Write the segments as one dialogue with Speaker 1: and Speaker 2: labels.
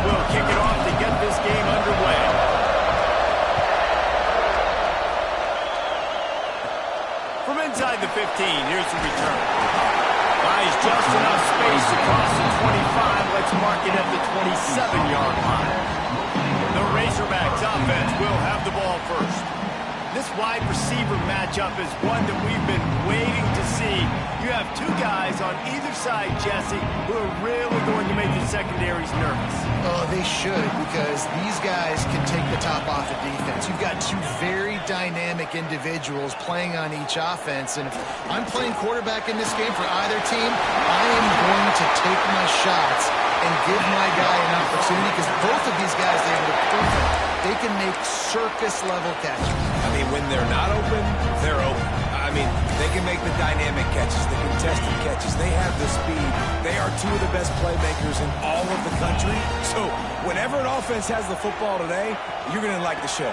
Speaker 1: will kick it off to get this game underway. From inside the 15, here's the return. Buys just enough space across the 25. Let's mark it at the 27-yard line. The Razorbacks offense will have the ball first. This wide receiver matchup is one that we've been waiting to see. You have two guys on either side, Jesse, who are really going to make the secondaries nervous.
Speaker 2: Oh, they should, because these guys can take the top off the defense. You've got two very dynamic individuals playing on each offense, and if I'm playing quarterback in this game for either team, I am going to take my shots and give my guy an opportunity, because both of these guys, they look perfect. They can make circus-level catches.
Speaker 3: I mean, when they're not open, they're open. I mean, they can make the dynamic catches, the contested catches. They have the speed. They are two of the best playmakers in all of the country. So whenever an offense has the football today, you're going to like the show.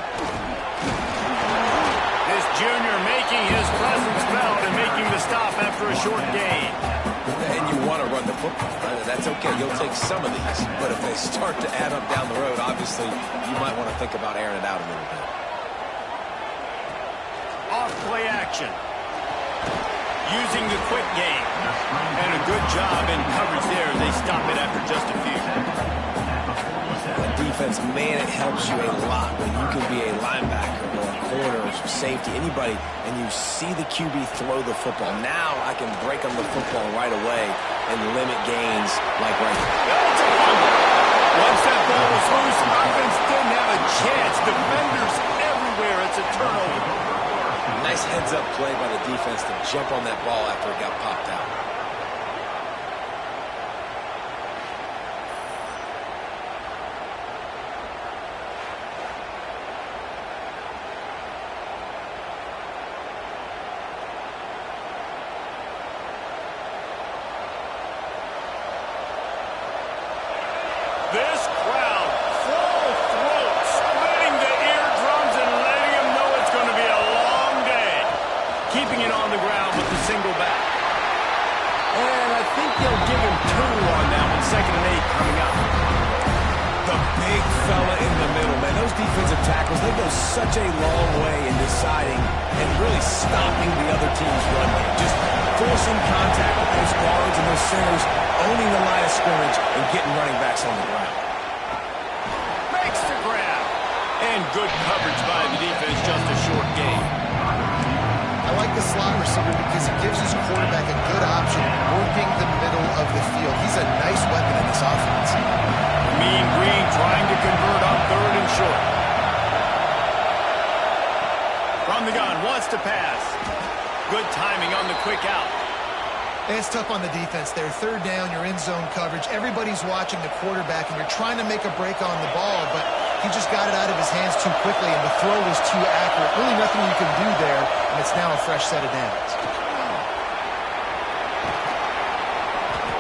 Speaker 1: This junior making his presence felt and making the stop after a short gain.
Speaker 3: And you want to run the football. That's okay. You'll take some of these. But if they start to add up down the road, obviously, you might want to think about airing it out a little bit.
Speaker 1: Off play action. Using the quick game. And a good job in coverage there. They stop it after just a few.
Speaker 3: Defense, man, it helps you a lot when you can be a linebacker or a corner or safety, anybody, and you see the QB throw the football. Now I can break on the football right away and limit gains like right here.
Speaker 1: Once that ball was loose, offense didn't have a chance. Defenders everywhere. It's a turnover.
Speaker 3: Nice heads-up play by the defense to jump on that ball after it got popped out.
Speaker 1: This crowd, full throat, splitting the eardrums and letting them know it's going to be a long day. Keeping it on the ground with the single back. And I think they'll give him two on that one. 2nd and 8 coming up.
Speaker 3: The big fella in the middle, man. Those defensive tackles, they go such a long way in deciding and really stopping the other team's run game. Just forcing contact with those guards and those centers, owning the line of scrimmage, and getting running backs on the ground.
Speaker 1: Makes the grab. And good coverage by the defense, just a short gain.
Speaker 2: I like the slot receiver because it gives his quarterback a good option working the middle of the field. He's a nice weapon in this offense.
Speaker 1: Mean Green trying to convert on 3rd and short. From the gun, wants to pass. Good timing on the quick out.
Speaker 2: And it's tough on the defense there. 3rd down, you're in zone coverage. Everybody's watching the quarterback, and you're trying to make a break on the ball, but he just got it out of his hands too quickly, and the throw was too accurate. Really nothing you can do there, and it's now a fresh set of downs.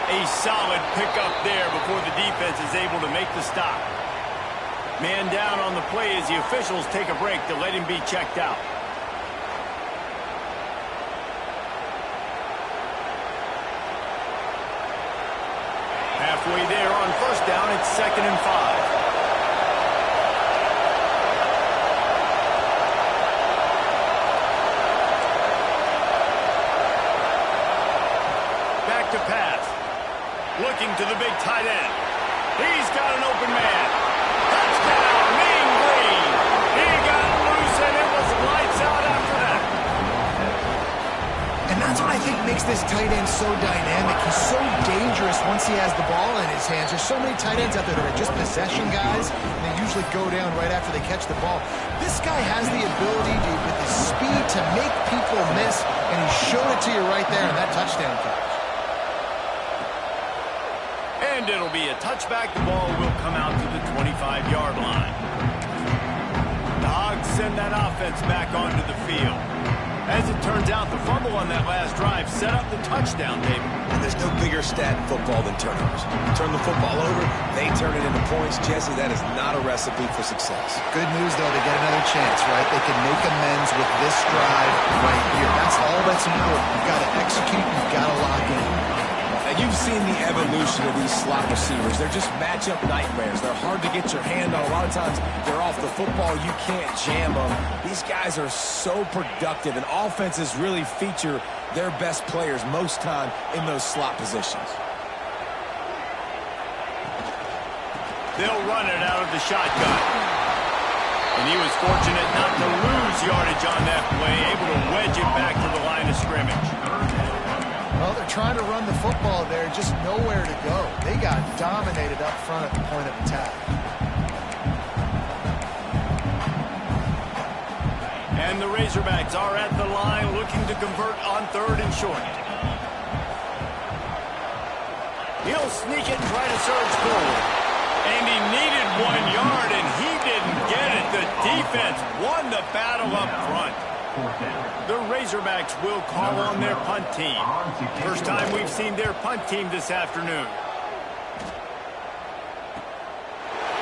Speaker 1: A solid pickup there before the defense is able to make the stop. Man down on the play as the officials take a break to let him be checked out. Halfway there on 1st down, it's 2nd and 5. Back to pass. Looking to the big tight end. He's got an open man. Touchdown, Mean Green. He got loose and it was lights out after that.
Speaker 2: And that's what I think makes this tight end so dynamic. He's so dangerous once he has the ball in his hands. There's so many tight ends out there that are just possession guys, and they usually go down right after they catch the ball. This guy has the ability to, with his speed, to make people miss, and he showed it to you right there in that touchdown catch.
Speaker 1: And it'll be a touchback. The ball will come out to the 25-yard line. The Hogs send that offense back onto the field. As it turns out, the fumble on that last drive set up the touchdown, David.
Speaker 3: And there's no bigger stat in football than turnovers. Turn the football over, they turn it into points. Jesse, that is not a recipe for success.
Speaker 2: Good news, though, they get another chance, right? They can make amends with this drive right here. That's all that's important. You've got to execute, you've got to lock in.
Speaker 3: They And you've seen the evolution of these slot receivers. They're just matchup nightmares. They're hard to get your hand on. A lot of times they're off the football. You can't jam them. These guys are so productive, and offenses really feature their best players most time in those slot positions.
Speaker 1: They'll run it out of the shotgun. And he was fortunate not to lose yardage on that play, able to wedge it back to the line of scrimmage.
Speaker 2: Well, they're trying to run the football there, just nowhere to go. They got dominated up front at the point of attack.
Speaker 1: And the Razorbacks are at the line looking to convert on 3rd and short. He'll sneak it and try to surge forward. And he needed 1 yard, and he didn't get it. The defense won the battle up front. The Razorbacks will call on their punt team. First time we've seen their punt team this afternoon.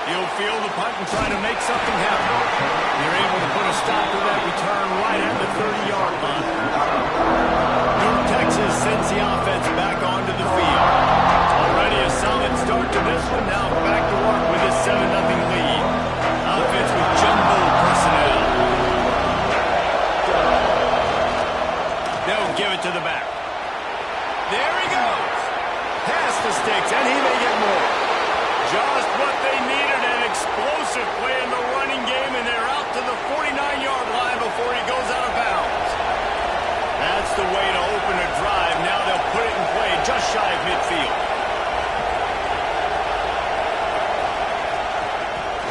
Speaker 1: He'll field the punt and try to make something happen. They're able to put a stop to that return right at the 30-yard line. North Texas sends the offense back onto the field. Already a solid start to this one. Now back to work with his 7-0 lead. Offense with jumbo personnel. They'll give it to the back. There he goes. Past the sticks, and he may get more. Just what they needed, an explosive play in the running game, and they're out to the 49-yard line before he goes out of bounds. That's the way to open a drive. Now they'll put it in play just shy of midfield.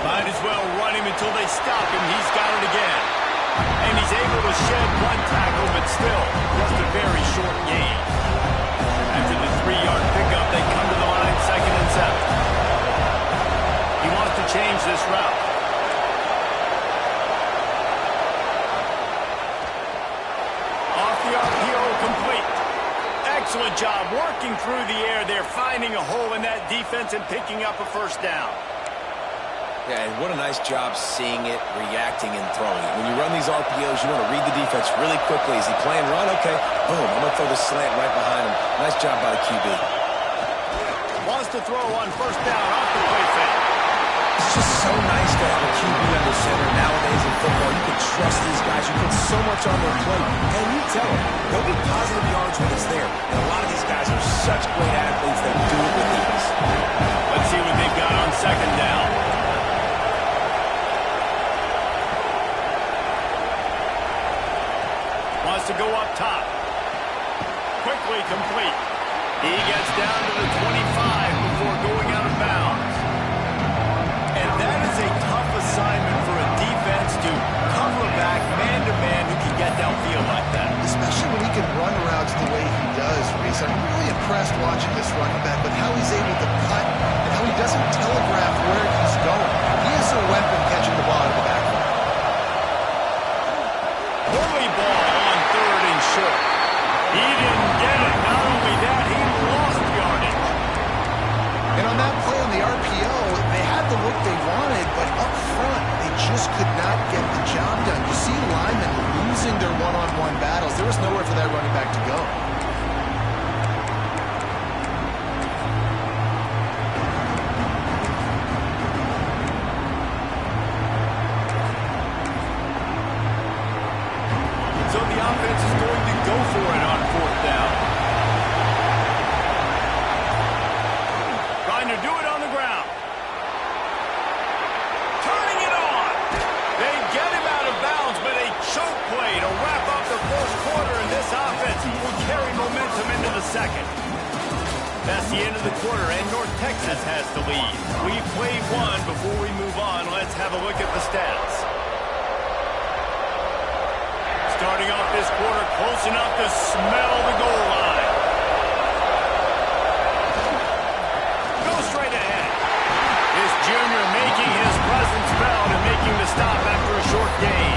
Speaker 1: Might as well run him until they stop him. He's got it again. And he's able to shed 1 tackle, but still just a very short gain. After the 3-yard pickup, they come to the line 2nd and 7. He wants to change this route. Off the RPO, complete. Excellent job working through the air. They're finding a hole in that defense and picking up a 1st down.
Speaker 3: Yeah, and what a nice job seeing it, reacting, and throwing it. When you run these RPOs, you want to read the defense really quickly. Is he playing run? Okay, boom, I'm going to throw the slant right behind him. Nice job by the QB.
Speaker 1: Wants to throw on 1st down off the play fake.
Speaker 3: It's just so nice to have a QB under center nowadays in football. You can trust these guys. You put so much on their plate. And you tell them, they'll get positive yards when it's there. And a lot of these guys are such great athletes that do it with ease.
Speaker 1: Let's see what they've got on 2nd down. Wants to go up top. Quickly complete. He gets down to the 25 before going out of bounds. And that is a tough assignment for a defense to cover back man-to-man who can get downfield like that.
Speaker 2: Especially when he can run routes the way he does, Reese. I'm really impressed watching this running back with how he's able to cut and how he doesn't telegraph where he's going. He is a weapon catching the ball out of the backfield.
Speaker 1: Early ball on 3rd and short. He didn't get it. Not only that, he lost yardage.
Speaker 2: And on that play on the RPO, they had the look they wanted, but up front, they just could not get the job done. You see linemen losing their one-on-one battles. There was nowhere for that running back to go.
Speaker 1: So the offense is going to go for it on 4th down. Trying to do it on the ground. Turning it on. They get him out of bounds, but a choke play to wrap up the 1st quarter, and this offense will carry momentum into the 2nd. That's the end of the quarter, and North Texas has the lead. We've played 1. Before we move on, let's have a look at the stats. Starting off this quarter, close enough to smell the goal line. Go straight ahead. This junior making his presence felt and making the stop after a short gain.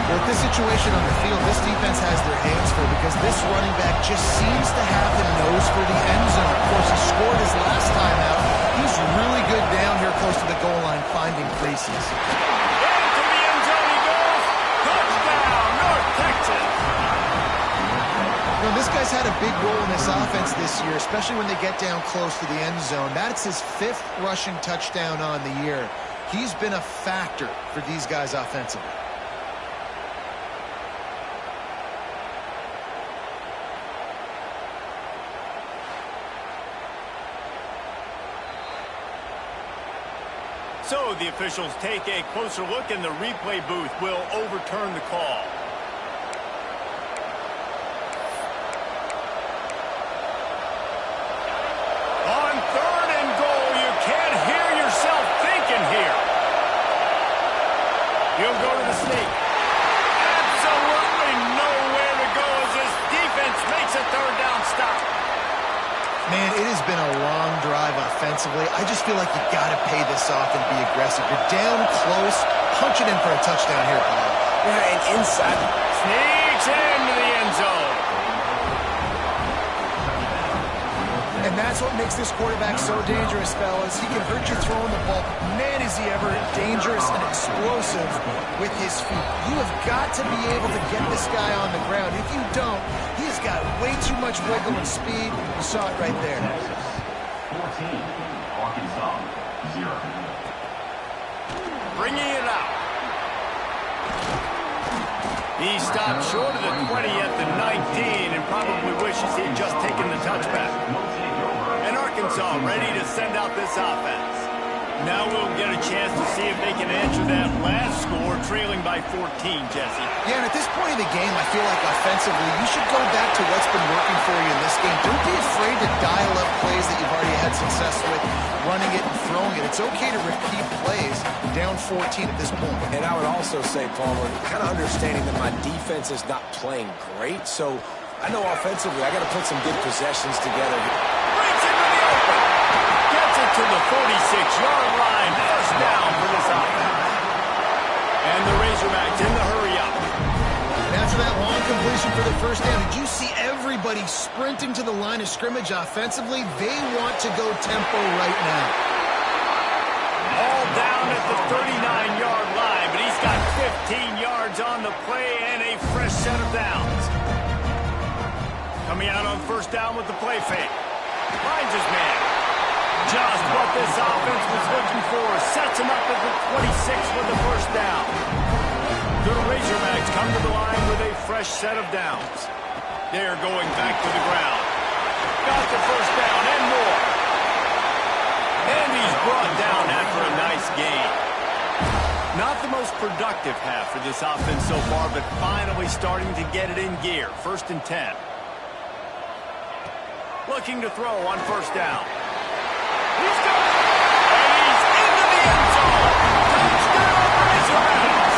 Speaker 2: Well, with this situation on the field, this defense has their hands full because this running back just seems to have the nose for the end zone. Of course, he scored his last time out. He's really good down here close to the goal line, finding creases.
Speaker 1: Into the end zone he goes. Touchdown, North Texas.
Speaker 2: You know, this guy's has had a big role in this offense this year, especially when they get down close to the end zone. That's his 5th rushing touchdown on the year. He's been a factor for these guys offensively.
Speaker 1: So the officials take a closer look, and the replay booth will overturn the call. On 3rd and goal, you can't hear yourself thinking here. He'll go to the sneak. Absolutely nowhere to go as this defense makes a 3rd down stop.
Speaker 2: Man, it has been a long drive offensively. I just feel like you got to pay this off and be aggressive. You're down close. Punch it in for a touchdown here, Paul.
Speaker 3: Yeah, and inside.
Speaker 1: Sneaks into the end zone.
Speaker 2: And that's what makes this quarterback so dangerous, fellas. He can hurt you throwing the ball. Man, is he ever dangerous and explosive with his feet. You have got to be able to get this guy on the ground. If you don't, he's got way too much wiggle and speed. You saw it right there.
Speaker 4: 14, Arkansas, 0.
Speaker 1: Bringing it out. He stopped short of the 20 at the 19 and probably wishes he had just taken the touchback. And Arkansas ready to send out this offense. Now we'll get a chance to see if they can answer that last score, trailing by 14, Jesse.
Speaker 2: Yeah, and at this point in the game, I feel like offensively, you should go back to what's been working for you in this game. Don't be afraid to dial up plays that you've already had success with, running it and throwing it. It's okay to repeat plays down 14 at this point.
Speaker 3: And I would also say, Palmer, kind of understanding that my defense is not playing great, so I know offensively I got to put some good possessions together.
Speaker 1: Brings it to the open. Gets it to the 46-yard line. First down for this offense. And the Razorbacks in the hurry-up.
Speaker 2: And after that long completion for the first down, did you see everybody sprinting to the line of scrimmage offensively? They want to go tempo right now.
Speaker 1: All down at the 39-yard line, but he's got 15 yards on the play and a fresh set of downs. Coming out on first down with the play fake. Finds his man. Just what this offense was looking for. Sets him up at the 26 with the first down. The Razorbacks come to the line with a fresh set of downs. They're going back to the ground. Got the first down and more. And he's brought down after a nice gain. Not the most productive half for this offense so far, but finally starting to get it in gear. 1st and 10. Looking to throw on first down. He's got it. And he's into the end zone. Touchdown, Razorbacks.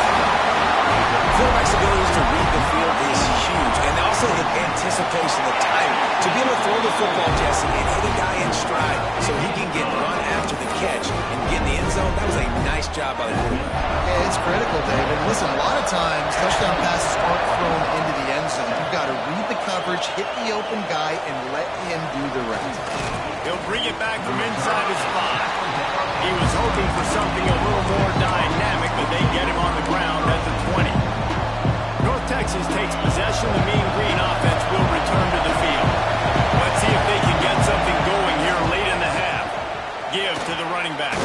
Speaker 3: Quarterback's abilities to read the field is huge, and also the anticipation, the time to be able to throw the football, Jesse, and hit a guy in stride so he can get run after the catch and get in the end zone. That was a nice job by the quarterback.
Speaker 2: Yeah, it's critical, David. Listen, a lot of times touchdown passes aren't thrown into the end zone. You've got to read the coverage, hit the open guy, and let him do the rest.
Speaker 1: He'll bring it back from inside his spot. He was hoping for something a little more dynamic, but they get him on the ground at the 20. North Texas takes possession. The Mean Green offense will return to the field. Let's see if they can get something going here late in the half. Give to the running back.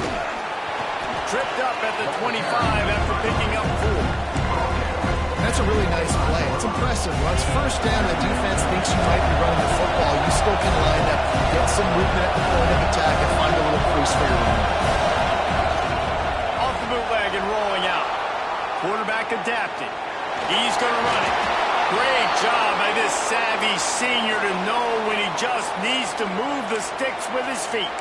Speaker 1: Tripped up at the 25 after picking up 4.
Speaker 2: That's a really nice play. It's impressive. Once first down, the defense thinks you might be running the football. You still can line up, get some movement at the point of attack, and find a little crease for your running.
Speaker 1: Off the bootleg and rolling out. Quarterback adapted. He's going to run it. Great job by this savvy senior to know when he just needs to move the sticks with his feet.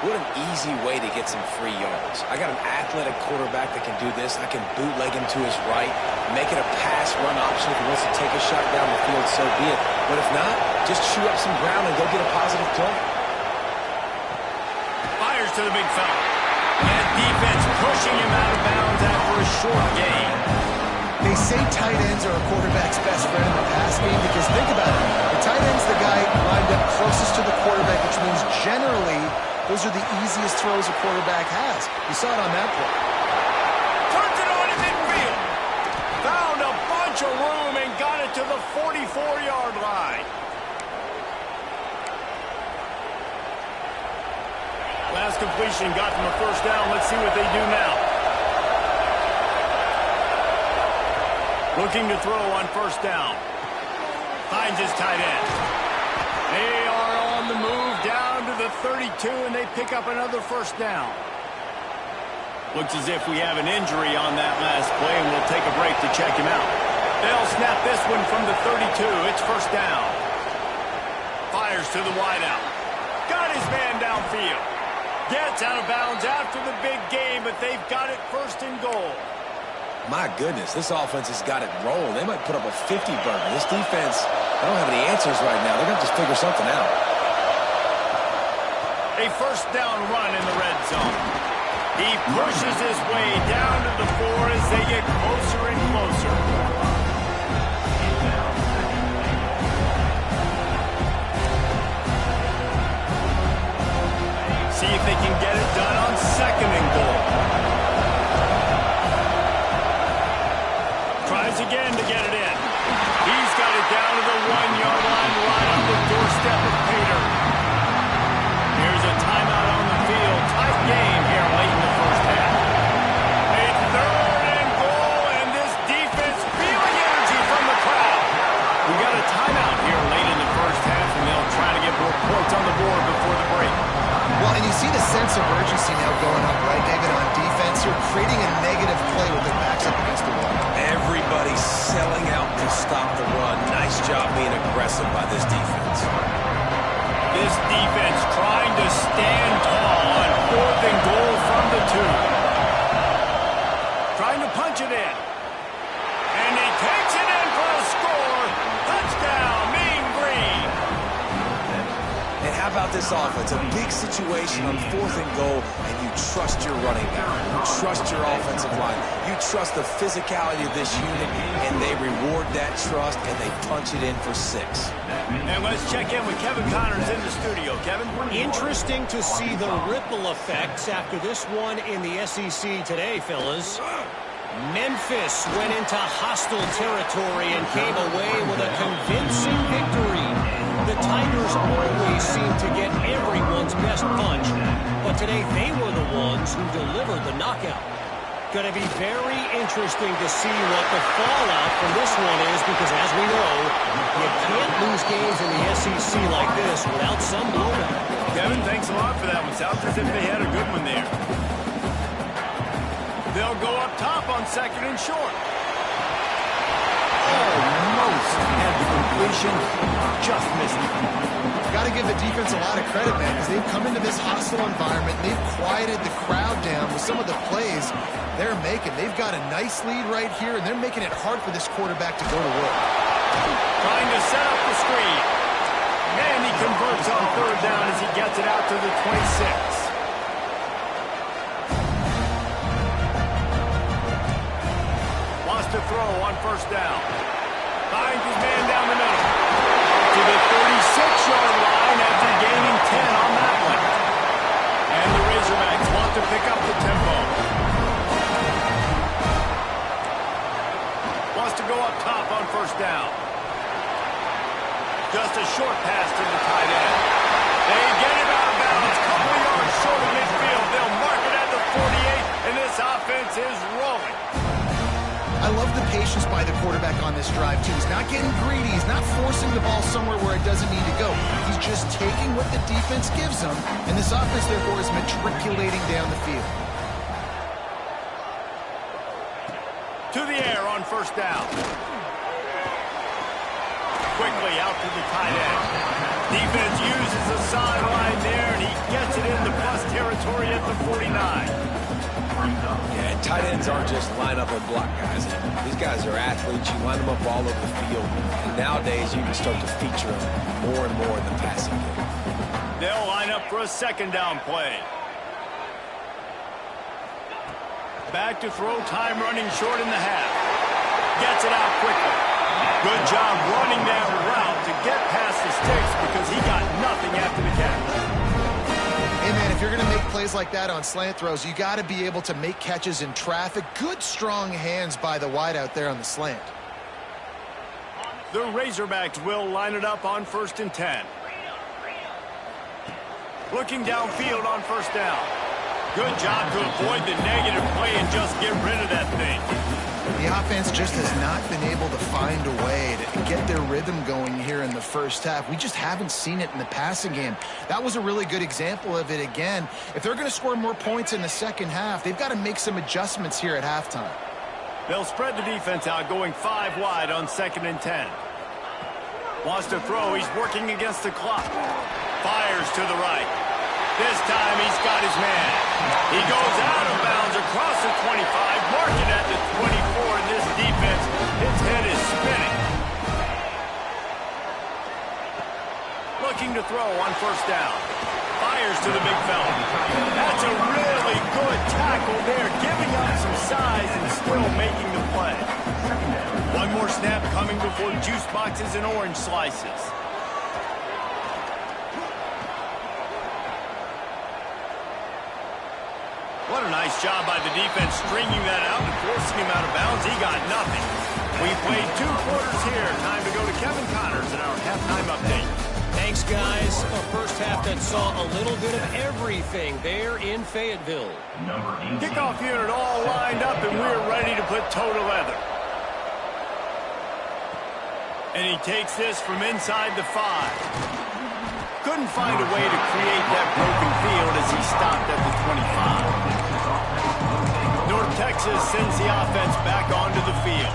Speaker 3: What an easy way to get some free yards. I got an athletic quarterback that can do this. I can bootleg him to his right, make it a pass-run option. If he wants to take a shot down the field, so be it. But if not, just chew up some ground and go get a positive play.
Speaker 1: Fires to the big fella. And defense pushing him out of bounds after a short gain.
Speaker 2: They say tight ends are a quarterback's best friend in the pass game because think about it. The tight end's the guy lined up closest to the quarterback, which means generally those are the easiest throws a quarterback has. You saw it on that play.
Speaker 1: Turns it on in midfield. Found a bunch of room and got it to the 44-yard line. Pass completion got them a first down. Let's see what they do now. Looking to throw on first down. Finds his tight end. They are on the move down to the 32, and they pick up another first down. Looks as if we have an injury on that last play, and we'll take a break to check him out. They'll snap this one from the 32. It's first down. Fires to the wideout. Got his man downfield. Gets out of bounds after the big game, but they've got it first and goal.
Speaker 3: My goodness, this offense has got it rolling. They might put up a 50 burger. This defense, I don't have any answers right now. They're going to just figure something out.
Speaker 1: A first down run in the red zone. He pushes his way down to the 4 as they get closer and closer. See if they can get it done on second and goal. Tries again to get it in. He's got it down to the 1-yard line right on the doorstep of Pater. Here's a timeout on the field. Tight game here late in the first half. A third and goal, and this defense feeling energy from the crowd. We got a timeout here late in the first half, and they'll try to get more points on the board before the break.
Speaker 2: Well, and you see the sense of urgency now going up, right, David, on defense. You're creating a negative play with their backs up against the wall.
Speaker 3: Everybody's selling out to stop the run. Nice job being aggressive by this defense.
Speaker 1: This defense trying to stand tall on fourth and goal from the 2. Trying to punch it in. And he takes it in for a score. Touchdown, Mean Green.
Speaker 3: And how about this offense? A big situation on fourth and goal, and you trust your running back. You trust your offensive line. You trust the physicality of this unit, and they reward that trust, and they punch it in for 6.
Speaker 1: And let's check in with Kevin Connors in the studio. Kevin?
Speaker 5: Interesting to see the ripple effects after this one in the SEC today, fellas. Memphis went into hostile territory and came away with a convincing victory. The Tigers always seem to get everyone's best punch, but today they were the ones who delivered the knockout. Going to be very interesting to see what the fallout from this one is, because as we know, you can't lose games in the SEC like this without some blowback.
Speaker 1: Kevin, thanks a lot for that one. Sounds as if they had a good one there. They'll go up top on second and short. Almost had the completion, just missed it.
Speaker 2: Got to give the defense a lot of credit, man, because they've come into this hostile environment. They've quieted the crowd down with some of the plays they're making. They've got a nice lead right here, and they're making it hard for this quarterback to go to work.
Speaker 1: Trying to set up the screen. And he converts on third down as he gets it out to the 26. To throw on first down. Finds his man down the middle. To the 36-yard line after gaining 10 on that one. And the Razorbacks want to pick up the tempo. Wants to go up top on first down. Just a short pass to the tight end. They get it out of bounds. Couple of yards short of midfield. They'll mark it at the 48, and this offense is rolling.
Speaker 2: I love the patience by the quarterback on this drive, too. He's not getting greedy. He's not forcing the ball somewhere where it doesn't need to go. He's just taking what the defense gives him, and this offense, therefore, is matriculating down the field.
Speaker 1: To the air on first down. Quickly out to the tight end. Defense uses the sideline there, and he gets it into plus territory at the 49.
Speaker 3: Yeah, and tight ends aren't just line up and block guys. These guys are athletes. You line them up all over the field. And nowadays, you can start to feature them more and more in the passing game.
Speaker 1: They'll line up for a second down play. Back to throw, time running short in the half. Gets it out quickly. Good job running that route to get past the sticks because he got nothing after the catch.
Speaker 2: Hey, man, if you're going to make plays like that on slant throws, you got to be able to make catches in traffic. Good, strong hands by the wide out there on the slant.
Speaker 1: The Razorbacks will line it up on 1st and 10. Looking downfield on first down. Good job to avoid the negative play and just get rid of that thing.
Speaker 2: The offense just has not been able to find a way to get their rhythm going here in the first half. We just haven't seen it in the passing game. That was a really good example of it again. If they're going to score more points in the second half, they've got to make some adjustments here at halftime.
Speaker 1: They'll spread the defense out, going 5 wide on 2nd and 10. Wants to throw. He's working against the clock. Fires to the right. This time he's got his man. He goes out of bounds across the 25, marking at the 24, and this defense, its head is spinning. Looking to throw on first down. Fires to the big fella. That's a really good tackle there, giving up some size and still making the play. One more snap coming before juice boxes and orange slices. What a nice job by the defense stringing that out and forcing him out of bounds. He got nothing. We played 2 quarters here. Time to go to Kevin Connors in our halftime update.
Speaker 5: Thanks, guys. A first half that saw a little bit of everything there in Fayetteville.
Speaker 4: Number 18.
Speaker 1: Kickoff unit all lined up, and we're ready to put toe to leather. And he takes this from inside the 5. Couldn't find a way to create that broken field as he stopped at the 25. North Texas sends the offense back onto the field.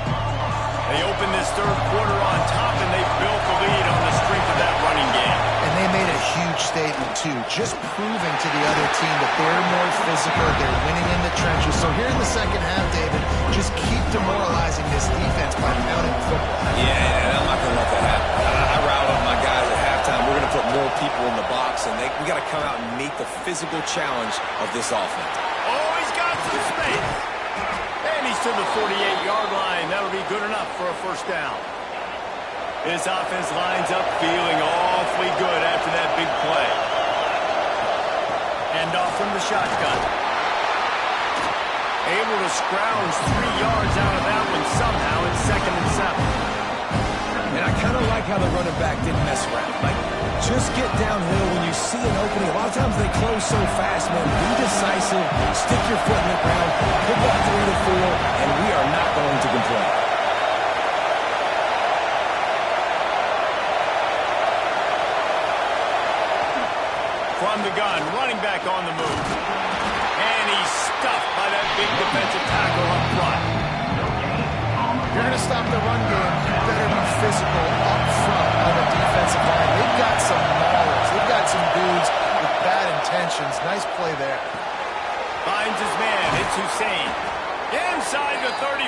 Speaker 1: They open this third quarter on top, and they built the lead on the strength of that running game.
Speaker 2: And they made a huge statement, too, just proving to the other team that they're more physical, they're winning in the trenches. So here in the second half, David, just keep demoralizing this defense by pounding the football.
Speaker 3: Yeah, and I'm not going to let that happen. I riled up my guys at halftime. We're going to put more people in the box, and we got to come out and meet the physical challenge of this offense.
Speaker 1: Oh, he's got some space. And he's to the 48-yard line. That'll be good enough for a first down. This offense lines up feeling awfully good after that big play. Hand off from the shotgun. Able to scrounge 3 yards out of that one somehow in 2nd and 7.
Speaker 3: And I kind of like how the running back didn't mess around. Like, just get downhill when you see an opening. A lot of times they close so fast, man. Be decisive, stick your foot in the ground, pick up 3 to 4, and we are not going to complain.
Speaker 1: From the gun, running back on the move. And he's stuffed by that big defensive tackle up front.
Speaker 2: If you're going to stop the run game, you better be physical up front on the defensive line. They've got some maulers. They've got some dudes with bad intentions. Nice play there.
Speaker 1: Finds his man. It's Hussein. Inside the 35.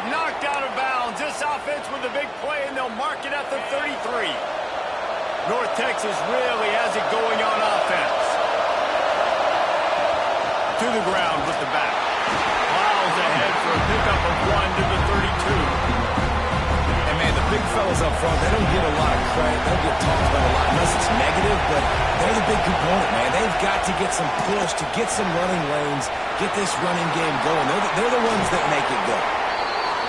Speaker 1: Knocked out of bounds. This offense with a big play, and they'll mark it at the 33. North Texas really has it going on offense. To the ground with the back. Miles ahead for a pickup of 1 to the 32.
Speaker 3: And, man, the big fellas up front, they don't get a lot of credit. They don't get talked about a lot unless it's negative, but they're the big component, man. They've got to get some push to get some running lanes, get this running game going. They're the ones that make it go.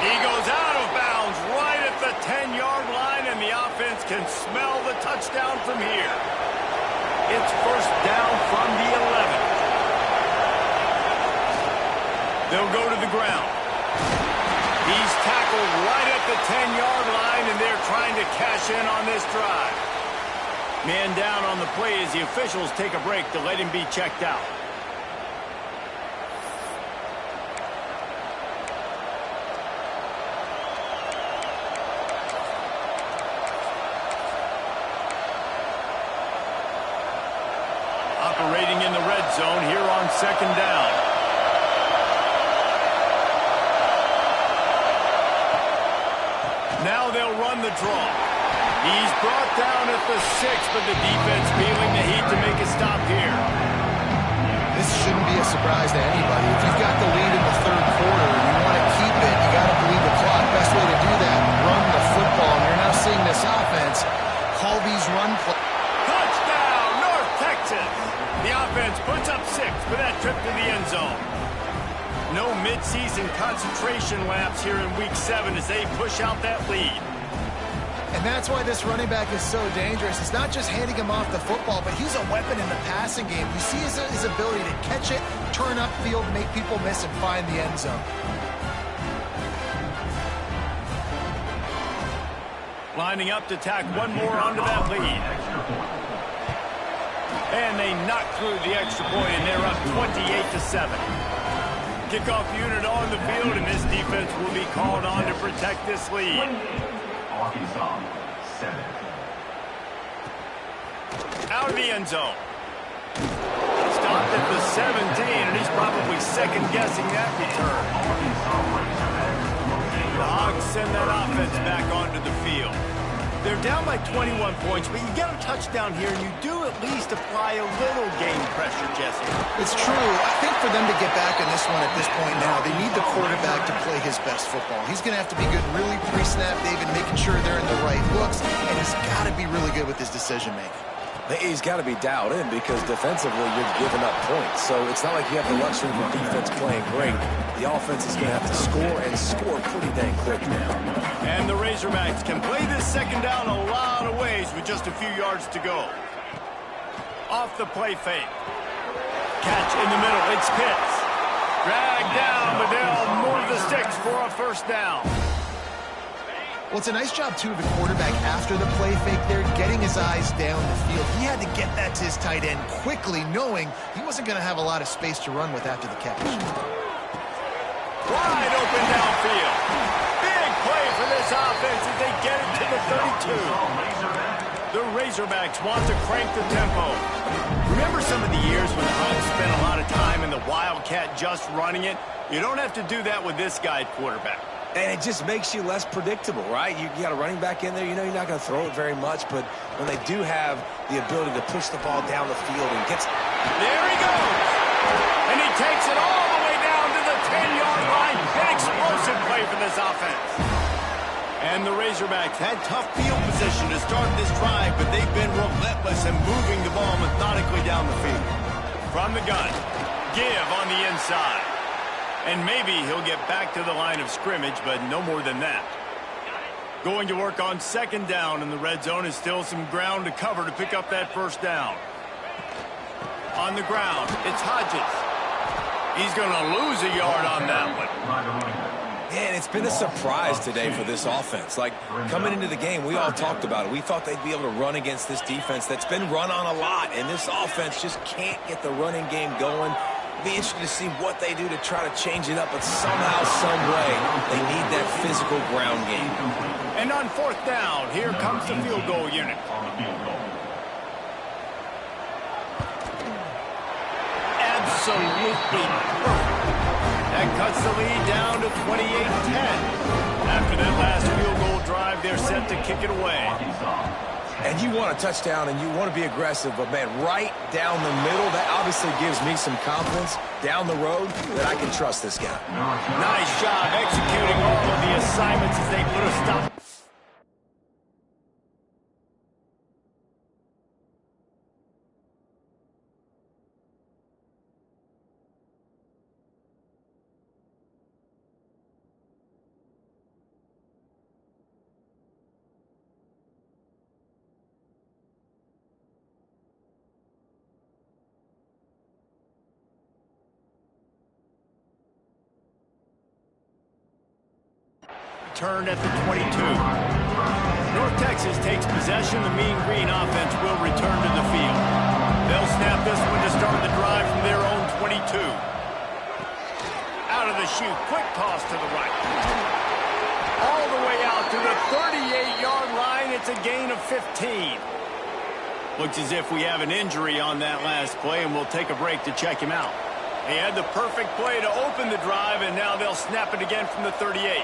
Speaker 1: He goes out of bounds right at the 10-yard line, and the offense can smell the touchdown from here. It's first down from the 11. They'll go to the ground. He's tackled right at the 10-yard line, and they're trying to cash in on this drive. Man down on the play as the officials take a break to let him be checked out. Operating in the red zone here on 2nd down. Now they'll run the draw. He's brought down at the 6, but the defense feeling the heat to make a stop here.
Speaker 2: This shouldn't be a surprise to anybody. If you've got the lead in the third quarter and you want to keep it, you got to bleed the clock. Best way to do that, run the football. And you're now seeing this offense call these run plays.
Speaker 1: Touchdown, North Texas. The offense puts up 6 for that trip to the end zone. No midseason concentration laps here in Week 7 as they push out that lead.
Speaker 2: And that's why this running back is so dangerous. It's not just handing him off the football, but he's a weapon in the passing game. You see his ability to catch it, turn upfield, make people miss, and find the end zone.
Speaker 1: Lining up to tack one more onto that lead. And they knock through the extra point, and they're up 28-7. Kickoff unit on the field, and this defense will be called on to protect this lead.
Speaker 4: Arkansas, 7.
Speaker 1: Out of the end zone. Stopped at the 17, and he's probably second-guessing that return. The Hogs send that offense back onto the field. They're down by 21 points, but you get a touchdown here, and you do at least apply a little game pressure, Jesse.
Speaker 2: It's true. I think for them to get back in this one at this point now, they need the quarterback to play his best football. He's going to have to be good really pre-snap, David, making sure they're in the right looks, and he's got to be really good with his decision-making.
Speaker 3: He's got to be dialed in because defensively you're giving up points. So it's not like you have the luxury of the defense playing great. The offense is going to have to score and score pretty dang quick now.
Speaker 1: And the Razorbacks can play this second down a lot of ways with just a few yards to go. Off the play fake. Catch in the middle. It's Pitts. Dragged down, but they'll move the sticks for a first down.
Speaker 2: Well, it's a nice job, too, of the quarterback after the play fake there, getting his eyes down the field. He had to get that to his tight end quickly, knowing he wasn't going to have a lot of space to run with after the catch.
Speaker 1: Wide open downfield. Big play for this offense as they get it to the 32. The Razorbacks want to crank the tempo. Remember some of the years when the Hogs spent a lot of time in the Wildcat just running it? You don't have to do that with this guy at quarterback.
Speaker 3: And it just makes you less predictable, right? You got a running back in there. You know you're not going to throw it very much, but when they do have the ability to push the ball down the field and gets...
Speaker 1: There he goes! And he takes it all the way down to the 10-yard line. An explosive play for this offense. And the Razorbacks had tough field position to start this drive, but they've been relentless in moving the ball methodically down the field. From the gun, give on the inside. And maybe he'll get back to the line of scrimmage, but no more than that. Going to work on second down, and the red zone is still some ground to cover to pick up that first down. On the ground, it's Hodges. He's going to lose a yard on that one.
Speaker 3: Man, it's been a surprise today for this offense. Like, coming into the game, we all talked about it. We thought they'd be able to run against this defense that's been run on a lot, and this offense just can't get the running game going. Be interested to see what they do to try to change it up, but somehow, some way, they need that physical ground game.
Speaker 1: And on fourth down, here comes the field goal unit. Absolutely perfect. That cuts the lead down to 28-10. After that last field goal drive, they're set to kick it away.
Speaker 3: And you want a touchdown and you want to be aggressive, but man, right down the middle, that obviously gives me some confidence down the road that I can trust this guy.
Speaker 1: Nice job executing all of the assignments as they put a stop. Turn at the 22. North Texas takes possession. The Mean Green offense will return to the field. They'll snap this one to start the drive from their own 22. Out of the chute, quick toss to the right. All the way out to the 38-yard line. It's a gain of 15. Looks as if we have an injury on that last play, and we'll take a break to check him out. He had the perfect play to open the drive, and now they'll snap it again from the 38.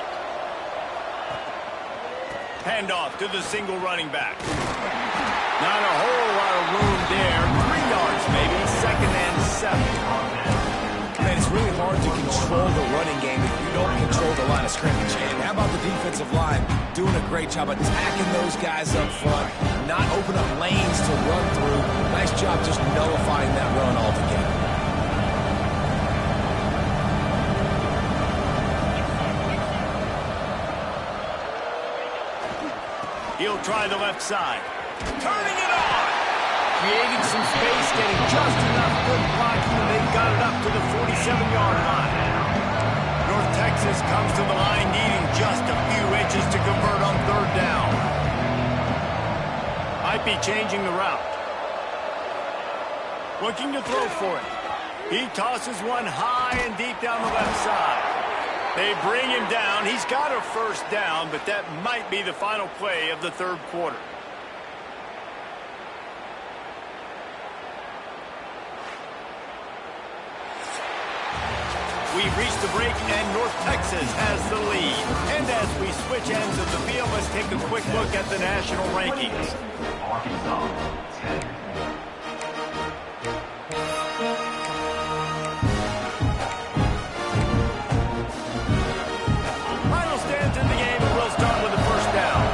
Speaker 1: Handoff to the single running back. Not a whole lot of room there. 3 yards maybe, second and 7.
Speaker 3: Man, it's really hard to control the running game if you don't control the line of scrimmage. And how about the defensive line doing a great job attacking those guys up front, not open up lanes to run through. Nice job just nullifying that run altogether.
Speaker 1: He'll try the left side. Turning it on. Creating some space, getting just enough good blocking, and they got it up to the 47-yard line. North Texas comes to the line needing just a few inches to convert on third down. Might be changing the route. Looking to throw for it. He tosses one high and deep down the left side. They bring him down. He's got a first down, but that might be the final play of the third quarter. We've reached the break, and North Texas has the lead. And as we switch ends of the field, let's take a quick look at the national rankings.
Speaker 4: Arkansas, 10.
Speaker 1: Final stands in the game, and we'll start with the first down.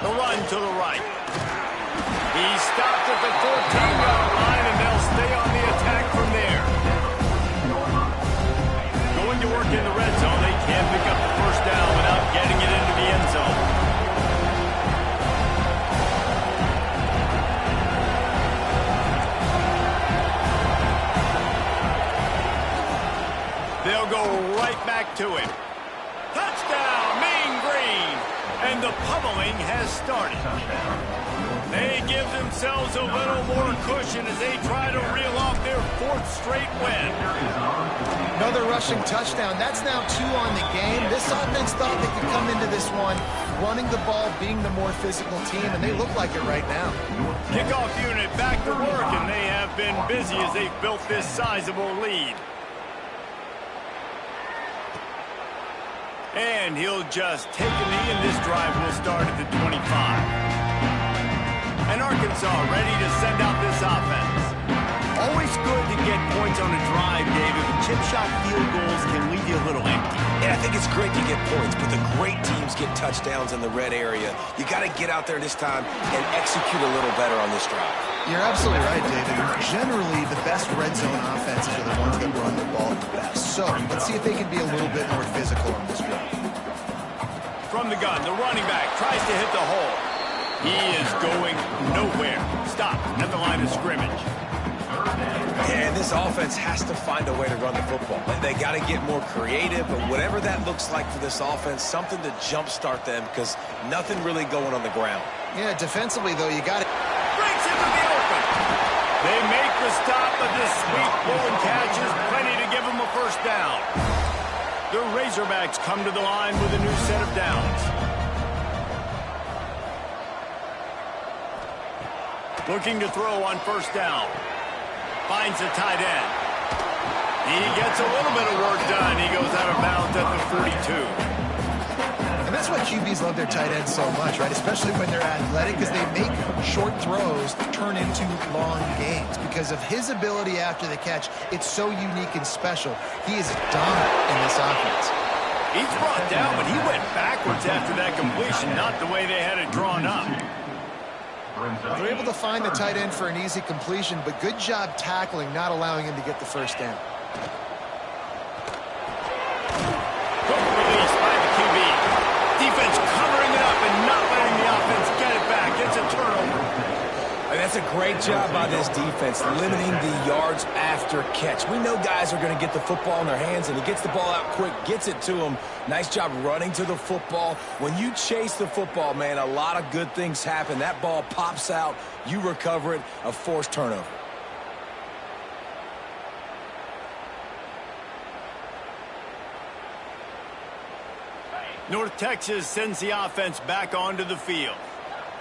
Speaker 1: The run to the right. He stopped at the 14-yard line, and they'll stay on the attack from there. Going to work in the red zone. They can't pick up the first down without getting it into the end zone. They'll go right back to him. Touchdown, Mean Green! And the pummeling has started. They give themselves a little more cushion as they try to reel off their fourth straight win.
Speaker 2: Another rushing touchdown. That's now 2 on the game. This offense thought they could come into this one running the ball, being the more physical team, and they look like it right now.
Speaker 1: Kickoff unit back to work, and they have been busy as they've built this sizable lead. And he'll just take a knee, and this drive will start at the 25. And Arkansas ready to send out this offense. Always good to get points on a drive, David, but chip shot field goals can leave you a little empty.
Speaker 3: And I think it's great to get points, but the great teams get touchdowns in the red area. You got to get out there this time and execute a little better on this drive.
Speaker 2: You're absolutely right, David. Generally, the best red zone offenses are the ones that run the ball the best. So let's see if they can be a little bit more physical on this drive.
Speaker 1: From the gun, the running back tries to hit the hole. He is going nowhere. Stop at the line of scrimmage.
Speaker 3: And this offense has to find a way to run the football. They got to get more creative, but whatever that looks like for this offense, something to jumpstart them because nothing really going on the ground.
Speaker 2: Yeah, defensively, though, you got it.
Speaker 1: Breaks into the open. They make the stop, but this sweet pull and catch is plenty to give them a first down. The Razorbacks come to the line with a new set of downs. Looking to throw on first down. Finds a tight end. He gets a little bit of work done. He goes out of bounds at the 42.
Speaker 2: And that's why QBs love their tight ends so much, right? Especially when they're athletic, because they make short throws turn into long gains. Because of his ability after the catch, it's so unique and special. He is dominant in this offense.
Speaker 1: He's brought down, but he went backwards after that completion, not the way they had it drawn up.
Speaker 2: They're able to find the tight end for an easy completion, but good job tackling, not allowing him to get the first down.
Speaker 1: Quick release by the QB. Defense covering it up and not letting the offense get it back. It's a turnover.
Speaker 3: And that's a great job by this defense, limiting the yards after catch. We know guys are going to get the football in their hands, and he gets the ball out quick, gets it to them. Nice job running to the football. When you chase the football, man, a lot of good things happen. That ball pops out, you recover it, a forced turnover.
Speaker 1: North Texas sends the offense back onto the field.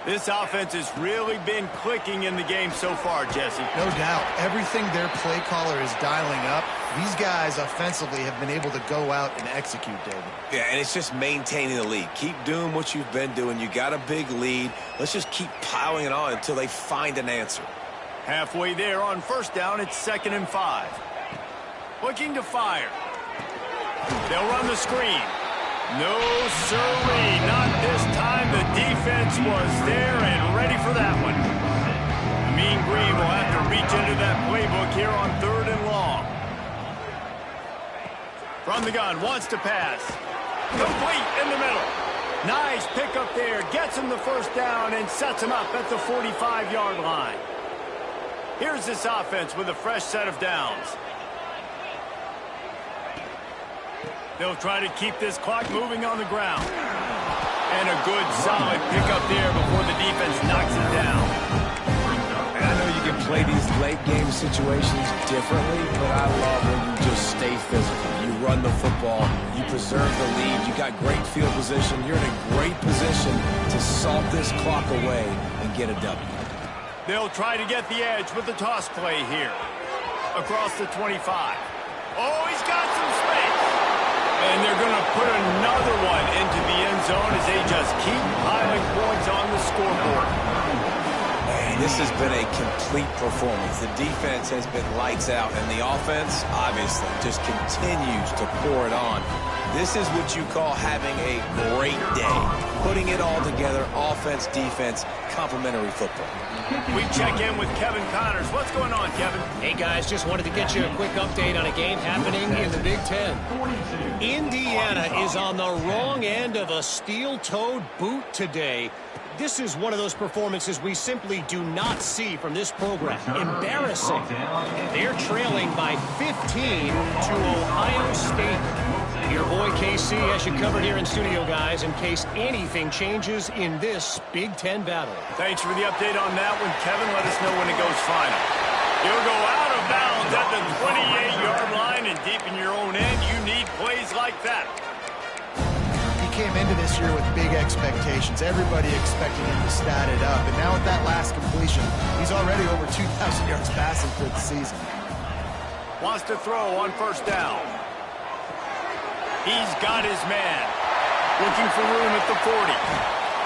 Speaker 1: This offense has really been clicking in the game so far, Jesse.
Speaker 2: No doubt. Everything their play caller is dialing up, these guys offensively have been able to go out and execute, David.
Speaker 3: Yeah, and it's just maintaining the lead. Keep doing what you've been doing. You got a big lead. Let's just keep piling it on until they find an answer.
Speaker 1: Halfway there on first down, it's 2nd and 5. Looking to fire. They'll run the screen. No, sirree, not this time. The defense was there and ready for that one. Mean Green will have to reach into that playbook here on 3rd and long. From the gun, wants to pass. Complete in the middle. Nice pickup there. Gets him the first down and sets him up at the 45-yard line. Here's this offense with a fresh set of downs. They'll try to keep this clock moving on the ground. And a good, solid pickup there before the defense knocks it down.
Speaker 3: And I know you can play these late-game situations differently, but I love when you just stay physical. You run the football, you preserve the lead, you got great field position, you're in a great position to salt this clock away and get a W.
Speaker 1: They'll try to get the edge with the toss play here. Across the 25. Oh, he's got some space. And they're going to put another one into the end zone as they just keep piling points on the scoreboard.
Speaker 3: Man, this has been a complete performance. The defense has been lights out, and the offense, obviously, just continues to pour it on. This is what you call having a great day. Putting it all together, offense, defense, complementary football.
Speaker 1: We check in with Kevin Connors. What's going on, Kevin?
Speaker 5: Hey, guys, just wanted to get you a quick update on a game happening in the Big Ten. Indiana is on the wrong end of a steel-toed boot today. This is one of those performances we simply do not see from this program. Embarrassing. They're trailing by 15 to Ohio State. Your boy KC has you covered here in studio, guys, in case anything changes in this Big Ten battle.
Speaker 1: Thanks for the update on that one, Kevin. Let us know when it goes final. He'll go out of bounds at the 28-yard line, and deep in your own end, you need plays like that.
Speaker 2: He came into this year with big expectations. Everybody expecting him to stat it up. And now with that last completion, he's already over 2,000 yards passing for the season.
Speaker 1: Wants to throw on first down. He's got his man. Looking for room at the 40.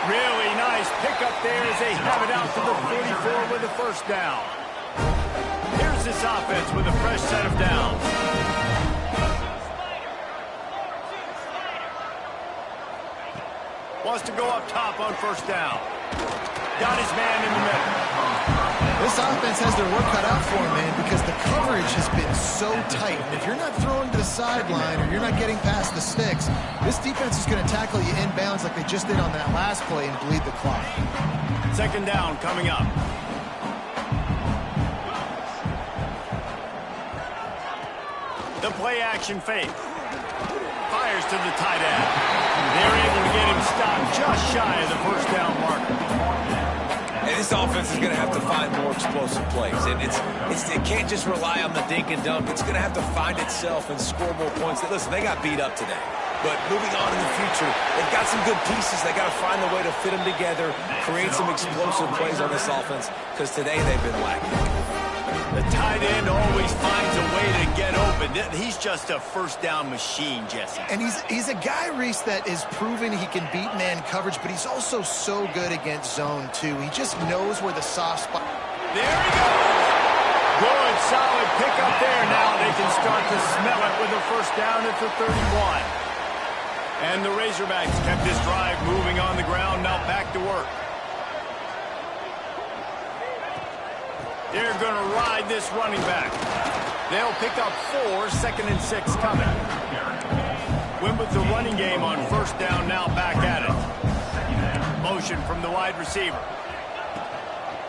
Speaker 1: Really nice pickup there as they have it out to the 44 with a first down. Here's this offense with a fresh set of downs. Wants to go up top on first down. Got his man in the middle.
Speaker 2: This offense has their work cut out for them, man, because the coverage has been so tight. And if you're not throwing to the sideline or you're not getting past the sticks, this defense is going to tackle you inbounds like they just did on that last play and bleed the clock.
Speaker 1: Second down coming up. The play action fake. Fires to the tight end. They're able to get him stopped just shy of the first down marker.
Speaker 3: And this offense is going to have to find more explosive plays. And it can't just rely on the dink and dunk. It's going to have to find itself and score more points. Listen, they got beat up today. But moving on in the future, they've got some good pieces. They got to find a way to fit them together, create some explosive plays on this offense, because today they've been lacking.
Speaker 1: The tight end always finds a way to get open. He's just a first down machine, Jesse.
Speaker 2: And he's a guy, Reese, that is proven he can beat man coverage, but he's also so good against zone, too. He just knows where the soft spot.
Speaker 1: There he goes. Good, solid pickup there. Now they can start to smell it with a first down at the 31. And the Razorbacks kept this drive moving on the ground. Now back to work. They're going to ride this running back. They'll pick up 4, 2nd and 6 coming. Win with the running game on first down, now back at it. Motion from the wide receiver.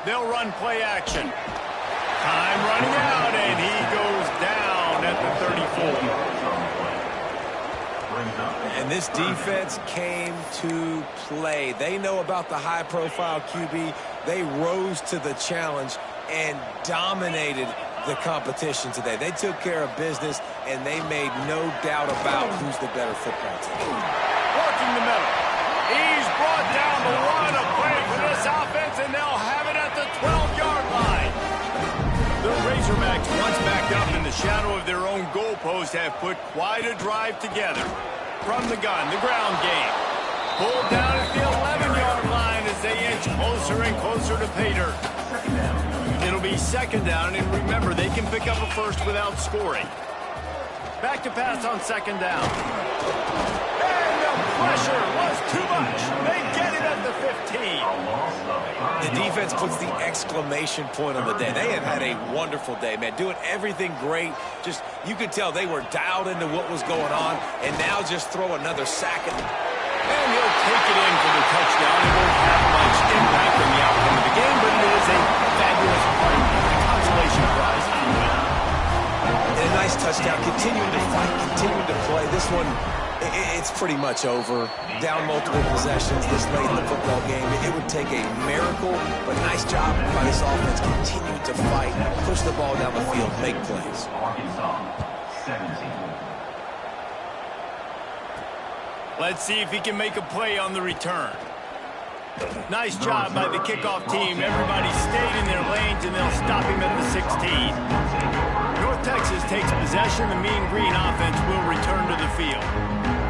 Speaker 1: They'll run play action. Time running out, and he goes down at the 34.
Speaker 3: And this defense came to play. They know about the high-profile QB. They rose to the challenge and dominated the competition today. They took care of business, and they made no doubt about who's the better football team.
Speaker 1: Working the middle. He's brought down the line of play for this offense, and they'll have it at the 12-yard line. The Razorbacks, once back up in the shadow of their own goalpost, have put quite a drive together. From the gun, the ground game. Pulled down at the 11-yard line as they inch closer and closer to pay dirt. It'll be second down, and remember, they can pick up a first without scoring. Back to pass on second down. And the pressure was too much. They get it at the 15.
Speaker 3: The defense puts the exclamation point on the day. They have had a wonderful day, man. Doing everything great. Just, you could tell they were dialed into what was going on, and now just throw another sack at them.
Speaker 1: And he'll take it in for the touchdown. It won't have much impact on the outcome of the game, but it is a fabulous play. The consolation prize for the win.
Speaker 3: And a nice touchdown. Continuing to fight, continuing to play. This one, it's pretty much over. Down multiple possessions this late in the football game. It would take a miracle, but nice job by this offense. Continuing to fight, push the ball down the field, make plays.
Speaker 4: Arkansas, 17.
Speaker 1: Let's see if he can make a play on the return. Nice job by the kickoff team. Everybody stayed in their lanes, and they'll stop him at the 16. North Texas takes possession. The Mean Green offense will return to the field.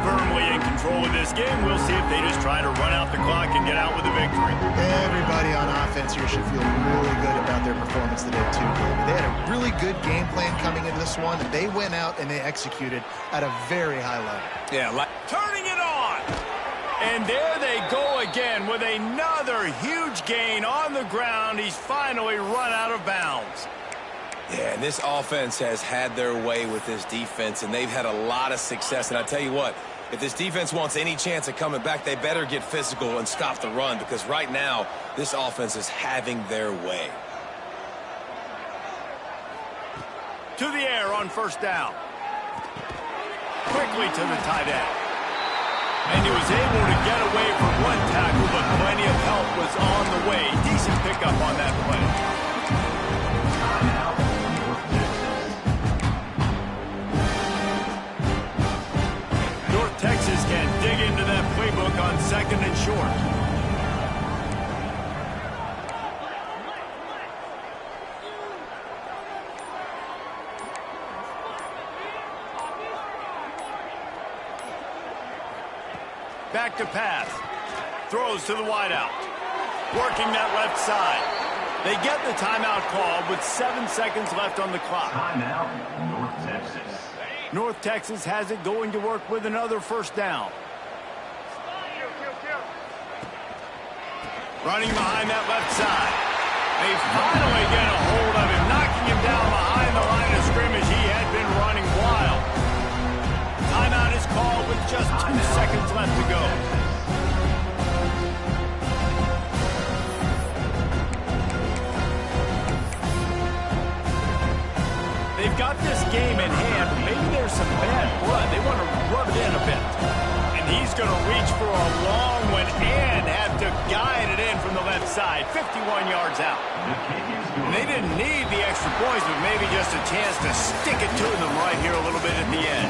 Speaker 1: Firmly in control of this game. We'll see if they just try to run out the clock and get out with a victory.
Speaker 2: Everybody on offense here should feel really good about their performance today, too, David. They had a really good game plan coming into this one. They went out and they executed at a very high level.
Speaker 3: Yeah,
Speaker 1: Turning it on. And there they go again with another huge gain on the ground. He's finally run out of bounds.
Speaker 3: Yeah, and this offense has had their way with this defense, and they've had a lot of success. And I tell you what, if this defense wants any chance of coming back, they better get physical and stop the run, because right now, this offense is having their way.
Speaker 1: To the air on first down. Quickly to the tight end. And he was able to get away from one tackle, but plenty of help was on the way. Decent pickup on that play. North Texas can dig into that playbook on second and short. Back to pass. Throws to the wideout. Working that left side. They get the timeout called with 7 seconds left on the clock.
Speaker 4: Timeout, North Texas.
Speaker 1: North Texas has it going to work with another first down. Running behind that left side. They finally get a hold of him, knocking him down behind the line of scrimmage. He had been running wild. Timeout is called with just 2 seconds left to go. They've got this game in hand, but maybe there's some bad blood. They want to rub it in a bit. And he's going to reach for a long one and have to guide it in from the left side. 51 yards out. And they didn't need the extra points, but maybe just a chance to stick it to them right here a little bit at the end.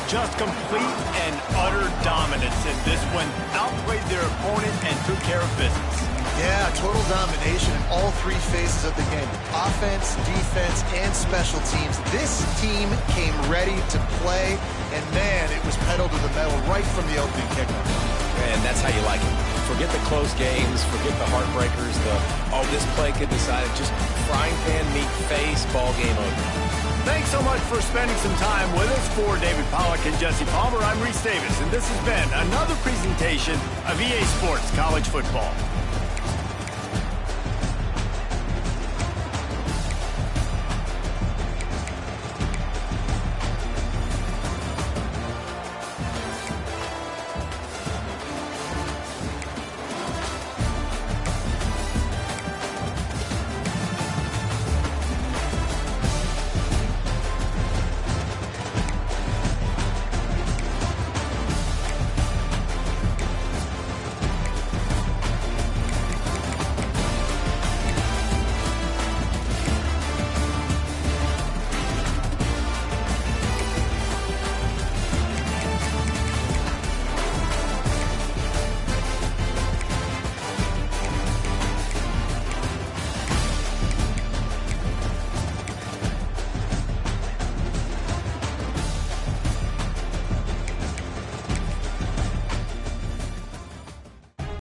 Speaker 1: Just complete and utter dominance in this one. Outplayed their opponent and took care of business.
Speaker 2: Yeah, total domination in all 3 phases of the game. Offense, defense, and special teams. This team came ready to play, and man, it was pedal to the metal right from the opening kickoff.
Speaker 3: And that's how you like it. Forget the close games, forget the heartbreakers, this play could decide it. Just frying pan meat face, ball game over.
Speaker 1: Thanks so much for spending some time with us. For David Pollack and Jesse Palmer, I'm Reese Davis, and this has been another presentation of EA Sports College Football.